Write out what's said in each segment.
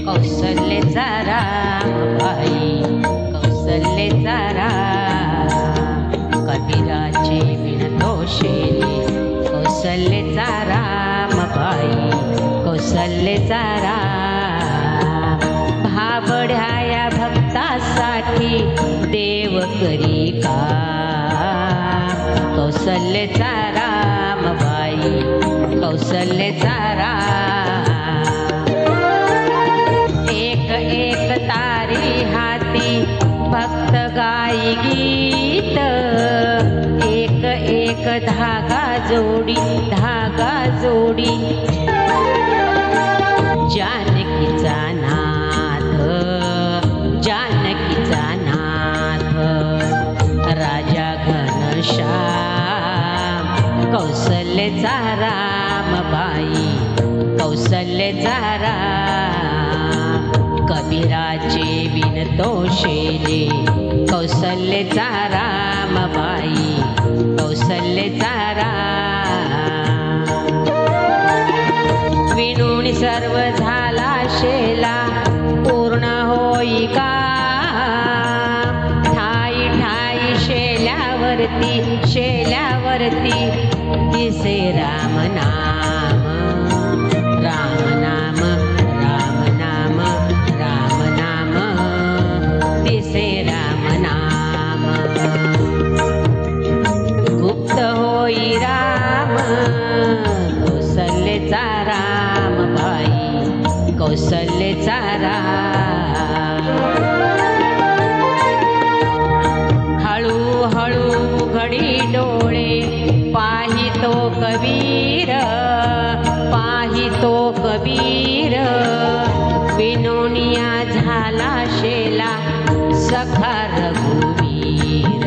कौसल्याचा राम बाई कौसल्याचा राम कबीराचे विणतोषेले कौसल्याचा राम बाई कौसल्याचा राम भाबड्या या भक्तासाठी देव करी काम कौसल्याचा राम बाई कौसल्याचा राम एक एक तारी हाती भक्त गाई गीत एक एक धागा जोडी जानकीचा नाथ राजा घनश्याम कौसल्याचा राम बाई कौसल्याचा राम कबीराचे विणतोषेले कौसल्याचा राम बाई कौसल्याचा राम विणून सर्व झाला शेला पूर्ण होई का ठाई शेल्यावरती दिसे राम नाम दिसे राम नाम गुप्त होई राम कौसल्याचा राम बाई कौसल्याचा राम हळू घडी डोळे पाहितो कबीर विनोनिया झाला शेला सखा रघुवीर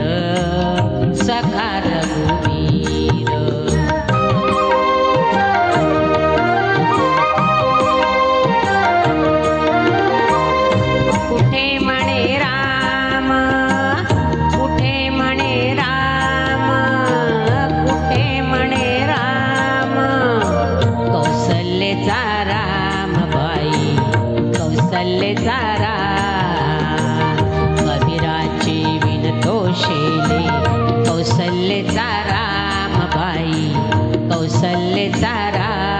कुठे म्हणे राम कौसल्याचा राम बाई कौसल्याचा राम कबीराचे विणतोषेले कौसल्याचा राम बाई कौसल्याचा राम